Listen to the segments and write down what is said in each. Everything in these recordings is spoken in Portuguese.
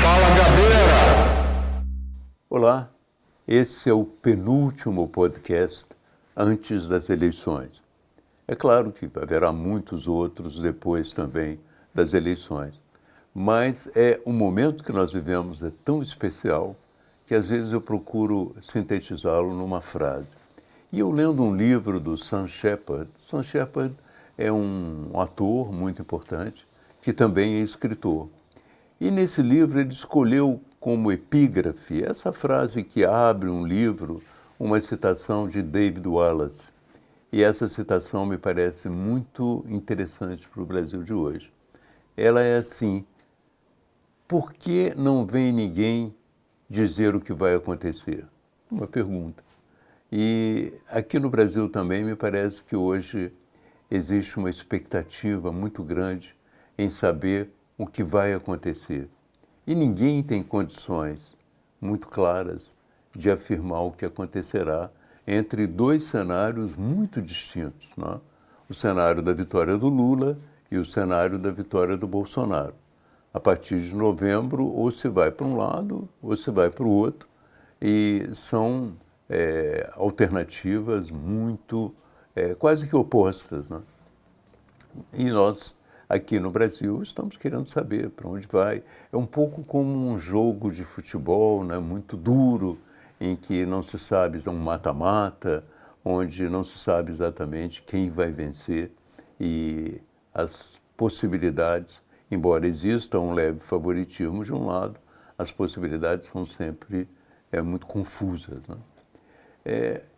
Fala, Gabeira! Olá, esse é o penúltimo podcast antes das eleições. É claro que haverá muitos outros depois também das eleições, mas o momento que nós vivemos é tão especial que às vezes eu procuro sintetizá-lo numa frase. E eu lendo um livro do Sam Shepard é um ator muito importante que também é escritor. E nesse livro ele escolheu como epígrafe essa frase que abre um livro, uma citação de David Wallace. E essa citação me parece muito interessante para o Brasil de hoje. Ela é assim: por que não vem ninguém dizer o que vai acontecer? Uma pergunta. E aqui no Brasil também me parece que hoje existe uma expectativa muito grande em saber o que vai acontecer. E ninguém tem condições muito claras de afirmar o que acontecerá entre dois cenários muito distintos, não é? O cenário da vitória do Lula e o cenário da vitória do Bolsonaro. A partir de novembro, ou se vai para um lado, ou se vai para o outro, e são alternativas muito, quase que opostas, né? E nós, aqui no Brasil, estamos querendo saber para onde vai. É um pouco como um jogo de futebol, né, muito duro, em que não se sabe, é um mata-mata, onde não se sabe exatamente quem vai vencer. E as possibilidades, embora exista um leve favoritismo de um lado, as possibilidades são sempre muito confusas, né?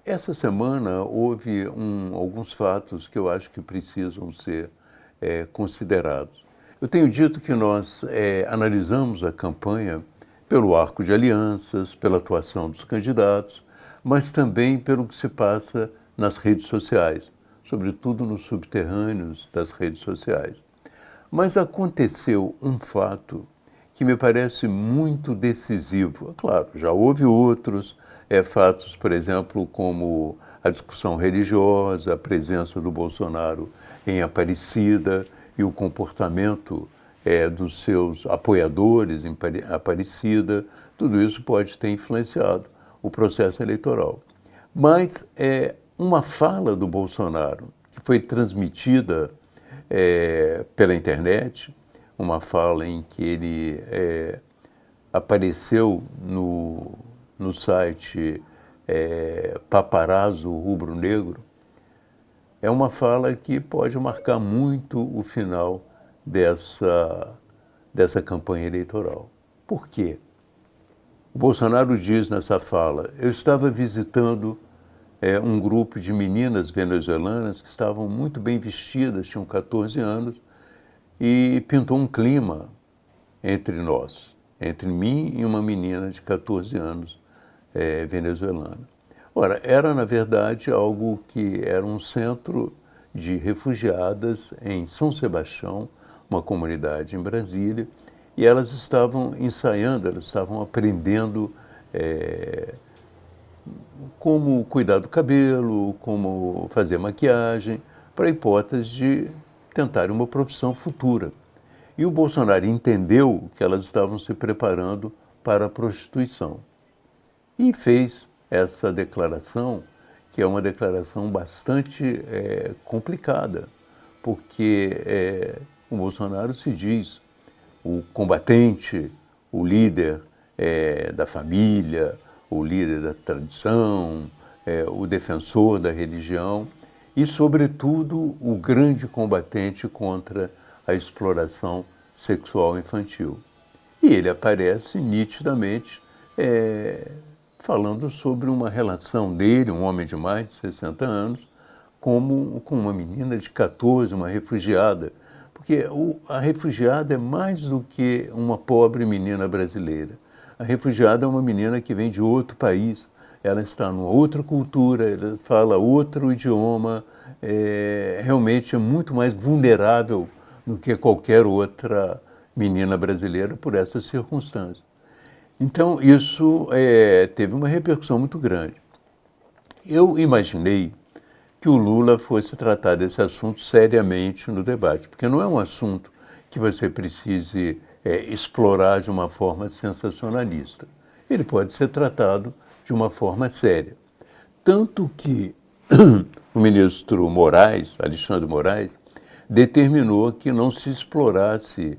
Essa semana houve alguns fatos que eu acho que precisam ser considerados. Eu tenho dito que nós analisamos a campanha pelo arco de alianças, pela atuação dos candidatos, mas também pelo que se passa nas redes sociais, sobretudo nos subterrâneos das redes sociais. Mas aconteceu um fato que me parece muito decisivo. É claro, já houve outros fatos, por exemplo, como a discussão religiosa, a presença do Bolsonaro em Aparecida e o comportamento dos seus apoiadores em Aparecida. Tudo isso pode ter influenciado o processo eleitoral. Mas uma fala do Bolsonaro, que foi transmitida pela internet, uma fala em que ele apareceu no site Paparazzo Rubro Negro, é uma fala que pode marcar muito o final dessa campanha eleitoral. Por quê? O Bolsonaro diz nessa fala: eu estava visitando um grupo de meninas venezuelanas que estavam muito bem vestidas, tinham 14 anos, e pintou um clima entre nós, entre mim e uma menina de 14 anos venezuelana. Ora, era na verdade algo que era um centro de refugiadas em São Sebastião, uma comunidade em Brasília, e elas estavam ensaiando, elas estavam aprendendo como cuidar do cabelo, como fazer maquiagem, para a hipótese de tentarem uma profissão futura. E o Bolsonaro entendeu que elas estavam se preparando para a prostituição e fez essa declaração, que é uma declaração bastante complicada, porque o Bolsonaro se diz o combatente, o líder da família, o líder da tradição, o defensor da religião e, sobretudo, o grande combatente contra a exploração sexual infantil. E ele aparece nitidamente falando sobre uma relação dele, um homem de mais de 60 anos, com uma menina de 14, uma refugiada. Porque a refugiada é mais do que uma pobre menina brasileira. A refugiada é uma menina que vem de outro país, ela está numa outra cultura, ela fala outro idioma, realmente é muito mais vulnerável do que qualquer outra menina brasileira por essas circunstâncias. Então, isso teve uma repercussão muito grande. Eu imaginei que o Lula fosse tratar desse assunto seriamente no debate, porque não é um assunto que você precise explorar de uma forma sensacionalista. Ele pode ser tratado de uma forma séria. Tanto que o ministro Moraes, Alexandre Moraes, determinou que não se explorasse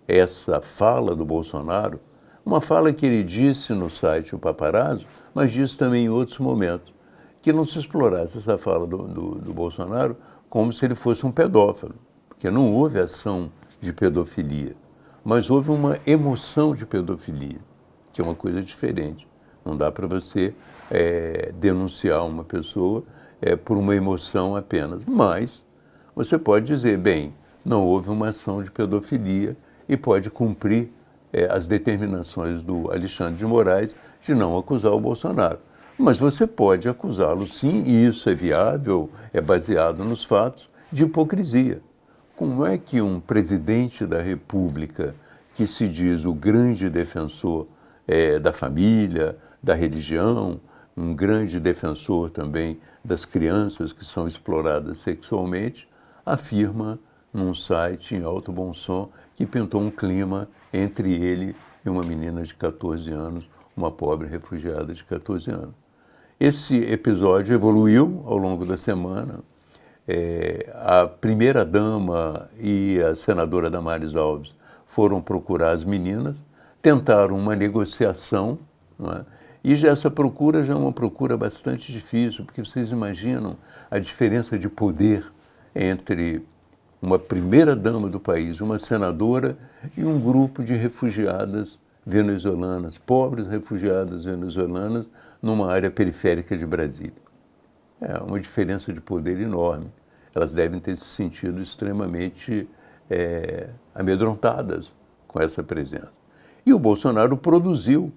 essa fala do Bolsonaro, uma fala que ele disse no site O Paparazzo, mas disse também em outros momentos, que não se explorasse essa fala do Bolsonaro como se ele fosse um pedófilo, porque não houve ação de pedofilia, mas houve uma emoção de pedofilia, que é uma coisa diferente. Não dá para você denunciar uma pessoa por uma emoção apenas, mas você pode dizer, bem, não houve uma ação de pedofilia e pode cumprir as determinações do Alexandre de Moraes de não acusar o Bolsonaro. Mas você pode acusá-lo sim, e isso é viável, é baseado nos fatos, de hipocrisia. Como é que um presidente da República, que se diz o grande defensor da família, da religião, um grande defensor também das crianças que são exploradas sexualmente, afirma num site em alto bom som que pintou um clima entre ele e uma menina de 14 anos, uma pobre refugiada de 14 anos. Esse episódio evoluiu ao longo da semana. A primeira-dama e a senadora Damares Alves foram procurar as meninas, tentaram uma negociação, não é? E essa procura já é uma procura bastante difícil, porque vocês imaginam a diferença de poder entre uma primeira-dama do país, uma senadora e um grupo de refugiadas venezuelanas, pobres refugiadas venezuelanas, numa área periférica de Brasília. É uma diferença de poder enorme. Elas devem ter se sentido extremamente amedrontadas com essa presença. E o Bolsonaro produziu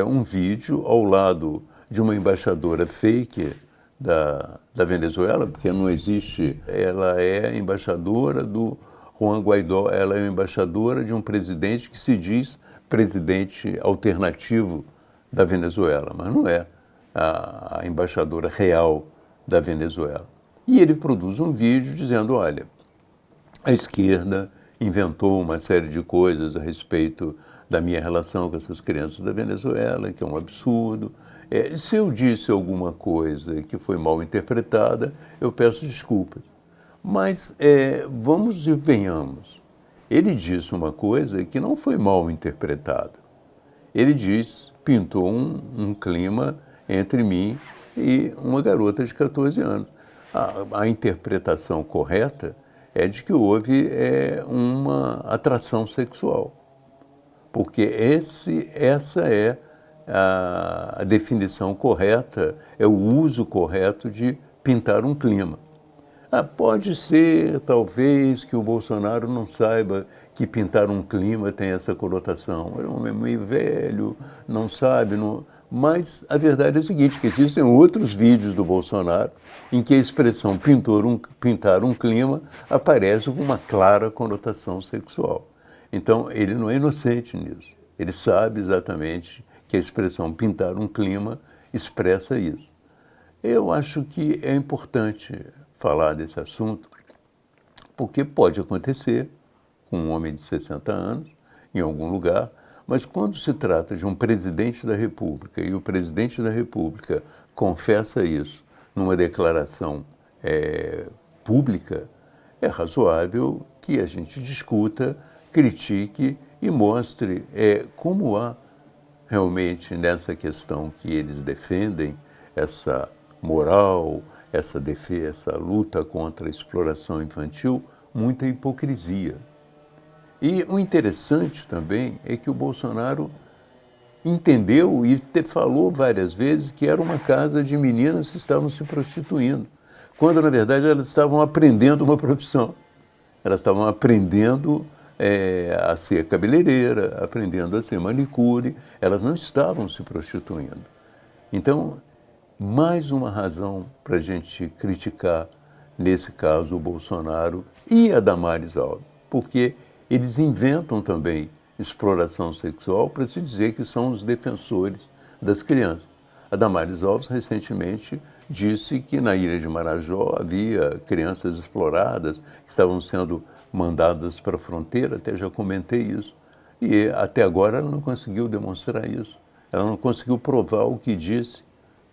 um vídeo ao lado de uma embaixadora fake da Venezuela, porque não existe, ela é embaixadora do Juan Guaidó, ela é embaixadora de um presidente que se diz presidente alternativo da Venezuela, mas não é a embaixadora real da Venezuela. E ele produz um vídeo dizendo, olha, a esquerda inventou uma série de coisas a respeito da minha relação com essas crianças da Venezuela, que é um absurdo. Se eu disse alguma coisa que foi mal interpretada, eu peço desculpas. Mas vamos e venhamos. Ele disse uma coisa que não foi mal interpretada. Ele pintou um clima entre mim e uma garota de 14 anos. A interpretação correta é de que houve uma atração sexual, porque essa é a definição correta, é o uso correto de pintar um clima. Pode ser, talvez, que o Bolsonaro não saiba que pintar um clima tem essa conotação. É um homem meio velho, não sabe, mas a verdade é a seguinte, que existem outros vídeos do Bolsonaro em que a expressão pintar um clima aparece com uma clara conotação sexual. Então, ele não é inocente nisso. Ele sabe exatamente que a expressão pintar um clima expressa isso. Eu acho que é importante falar desse assunto, porque pode acontecer com um homem de 60 anos, em algum lugar, mas quando se trata de um presidente da República e o presidente da República confessa isso numa declaração pública, é razoável que a gente discuta, critique e mostre como há realmente nessa questão que eles defendem, essa moral, essa defesa, essa luta contra a exploração infantil, muita hipocrisia. E o interessante também é que o Bolsonaro entendeu e falou várias vezes que era uma casa de meninas que estavam se prostituindo, quando na verdade elas estavam aprendendo uma profissão. Elas estavam aprendendo a ser cabeleireira, aprendendo a ser manicure, elas não estavam se prostituindo. Então, mais uma razão para a gente criticar, nesse caso, o Bolsonaro e a Damares Alves, porque eles inventam também exploração sexual para se dizer que são os defensores das crianças. A Damares Alves, recentemente, disse que na ilha de Marajó havia crianças exploradas que estavam sendo mandadas para a fronteira, até já comentei isso, e até agora ela não conseguiu demonstrar isso. Ela não conseguiu provar o que disse,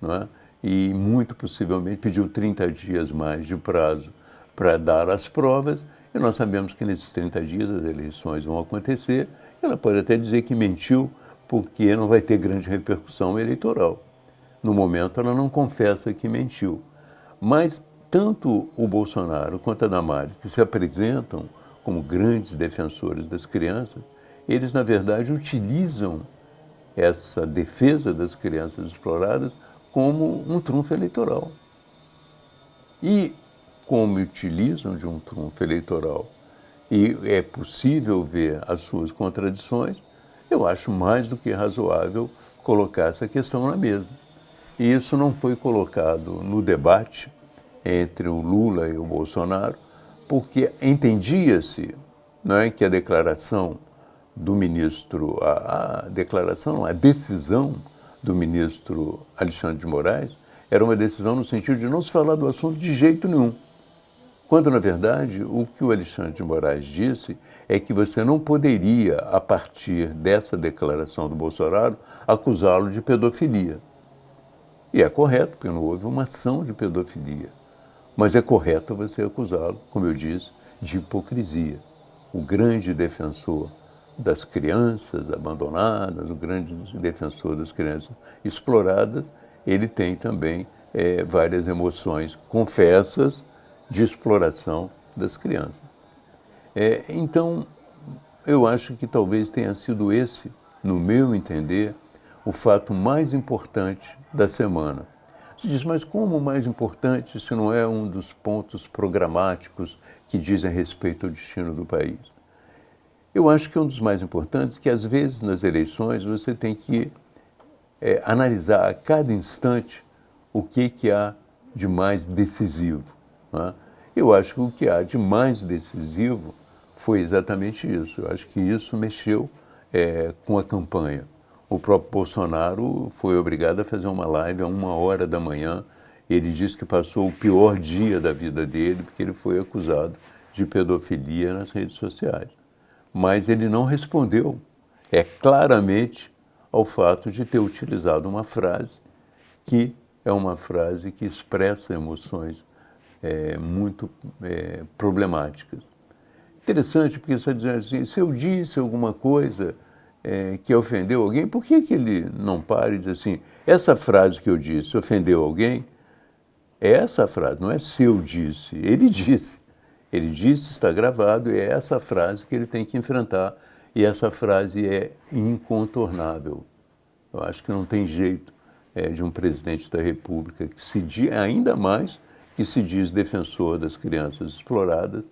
não é? E muito possivelmente pediu 30 dias mais de prazo para dar as provas, e nós sabemos que nesses 30 dias as eleições vão acontecer. Ela pode até dizer que mentiu, porque não vai ter grande repercussão eleitoral. No momento, ela não confessa que mentiu. Mas tanto o Bolsonaro quanto a Damares, que se apresentam como grandes defensores das crianças, eles, na verdade, utilizam essa defesa das crianças exploradas como um trunfo eleitoral. E como utilizam de um trunfo eleitoral e é possível ver as suas contradições, eu acho mais do que razoável colocar essa questão na mesa. E isso não foi colocado no debate entre o Lula e o Bolsonaro, porque entendia-se, não é, que a declaração do ministro, a decisão do ministro Alexandre de Moraes era uma decisão no sentido de não se falar do assunto de jeito nenhum. Quando, na verdade, o que o Alexandre de Moraes disse é que você não poderia, a partir dessa declaração do Bolsonaro, acusá-lo de pedofilia. E é correto, porque não houve uma ação de pedofilia. Mas é correto você acusá-lo, como eu disse, de hipocrisia. O grande defensor das crianças abandonadas, o grande defensor das crianças exploradas, ele tem também várias emoções confessas de exploração das crianças. Então, eu acho que talvez tenha sido esse, no meu entender, o fato mais importante da semana. Você diz, mas como o mais importante se não é um dos pontos programáticos que dizem respeito ao destino do país? Eu acho que é um dos mais importantes, que às vezes nas eleições você tem que analisar a cada instante o que há de mais decisivo. Não é? Eu acho que o que há de mais decisivo foi exatamente isso. Eu acho que isso mexeu com a campanha. O próprio Bolsonaro foi obrigado a fazer uma live a 1h da manhã. Ele disse que passou o pior dia da vida dele porque ele foi acusado de pedofilia nas redes sociais. Mas ele não respondeu claramente ao fato de ter utilizado uma frase que é uma frase que expressa emoções muito problemáticas. Interessante, porque você está dizendo assim, se eu disse alguma coisa que ofendeu alguém, por que ele não para e diz assim, essa frase que eu disse ofendeu alguém? É essa frase, não é se eu disse, ele disse. Ele disse, está gravado, e é essa frase que ele tem que enfrentar, e essa frase é incontornável. Eu acho que não tem jeito de um presidente da República, que se diz, ainda mais que se diz defensor das crianças exploradas,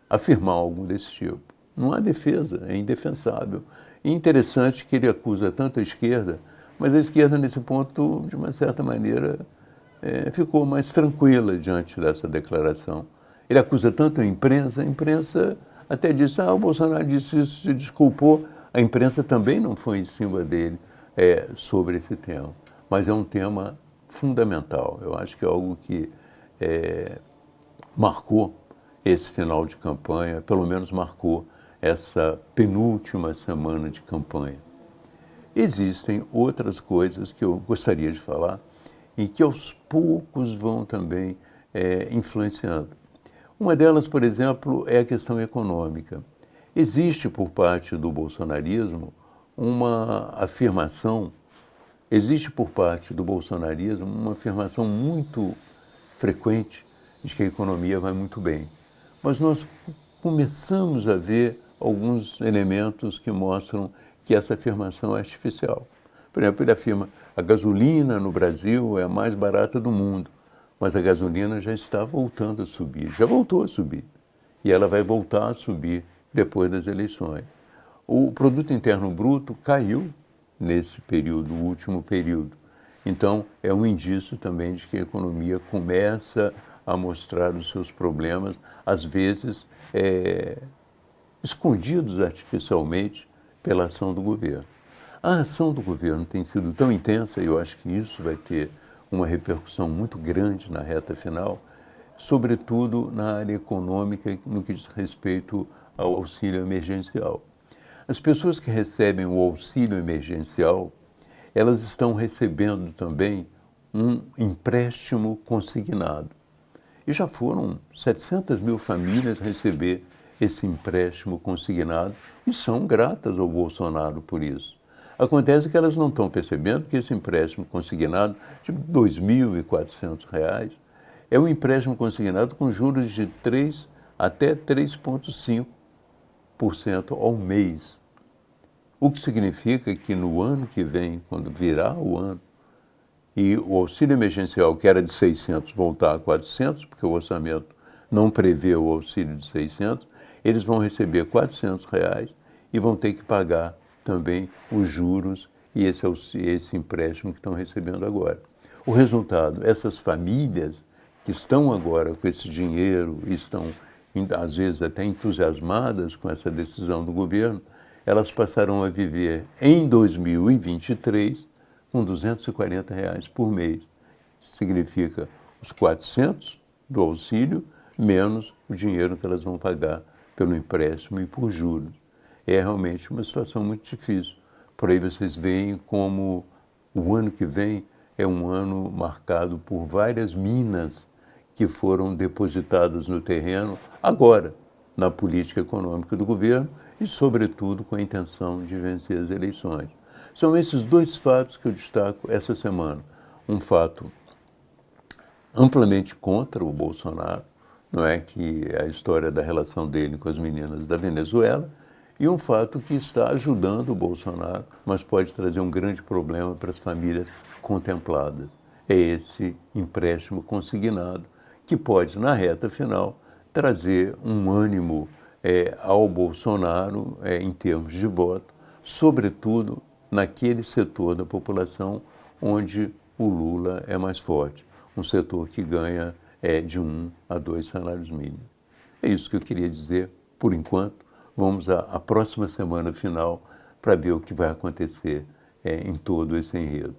afirmar algo desse tipo. Não há defesa, é indefensável. E interessante que ele acusa tanto a esquerda, mas a esquerda, nesse ponto, de uma certa maneira, ficou mais tranquila diante dessa declaração. Ele acusa tanto a imprensa até disse, o Bolsonaro disse isso, se desculpou. A imprensa também não foi em cima dele sobre esse tema. Mas é um tema fundamental. Eu acho que é algo que marcou esse final de campanha, pelo menos marcou essa penúltima semana de campanha. Existem outras coisas que eu gostaria de falar e que aos poucos vão também influenciando. Uma delas, por exemplo, é a questão econômica. Existe por parte do bolsonarismo uma afirmação, muito frequente de que a economia vai muito bem. Mas nós começamos a ver alguns elementos que mostram que essa afirmação é artificial. Por exemplo, ele afirma a gasolina no Brasil é a mais barata do mundo, mas a gasolina já está voltando a subir, já voltou a subir. E ela vai voltar a subir depois das eleições. O produto interno bruto caiu nesse período, o último período. Então, é um indício também de que a economia começa a mostrar os seus problemas, às vezes escondidos artificialmente pela ação do governo. A ação do governo tem sido tão intensa, e eu acho que isso vai ter uma repercussão muito grande na reta final, sobretudo na área econômica, no que diz respeito ao auxílio emergencial. As pessoas que recebem o auxílio emergencial, elas estão recebendo também um empréstimo consignado. E já foram 700 mil famílias receber esse empréstimo consignado e são gratas ao Bolsonaro por isso. Acontece que elas não estão percebendo que esse empréstimo consignado de R$ 2.400 é um empréstimo consignado com juros de 3 até 3,5% ao mês. O que significa que no ano que vem, quando virar o ano, e o auxílio emergencial, que era de 600, voltar a 400, porque o orçamento não prevê o auxílio de 600, eles vão receber R$ 400 e vão ter que pagar também os juros e esse empréstimo que estão recebendo agora. O resultado, essas famílias que estão agora com esse dinheiro e estão, às vezes, até entusiasmadas com essa decisão do governo, elas passarão a viver em 2023 com R$ 240 por mês. Significa os 400 do auxílio, menos o dinheiro que elas vão pagar pelo empréstimo e por juros. É realmente uma situação muito difícil. Por aí vocês veem como o ano que vem é um ano marcado por várias minas que foram depositadas no terreno agora, na política econômica do governo e, sobretudo, com a intenção de vencer as eleições. São esses dois fatos que eu destaco essa semana. Um fato amplamente contra o Bolsonaro, não é, que é a história da relação dele com as meninas da Venezuela, e um fato que está ajudando o Bolsonaro, mas pode trazer um grande problema para as famílias contempladas. É esse empréstimo consignado, que pode, na reta final, trazer um ânimo ao Bolsonaro em termos de voto, sobretudo naquele setor da população onde o Lula é mais forte, um setor que ganha de 1 a 2 salários mínimos. É isso que eu queria dizer por enquanto. Vamos à próxima semana final para ver o que vai acontecer em todo esse enredo.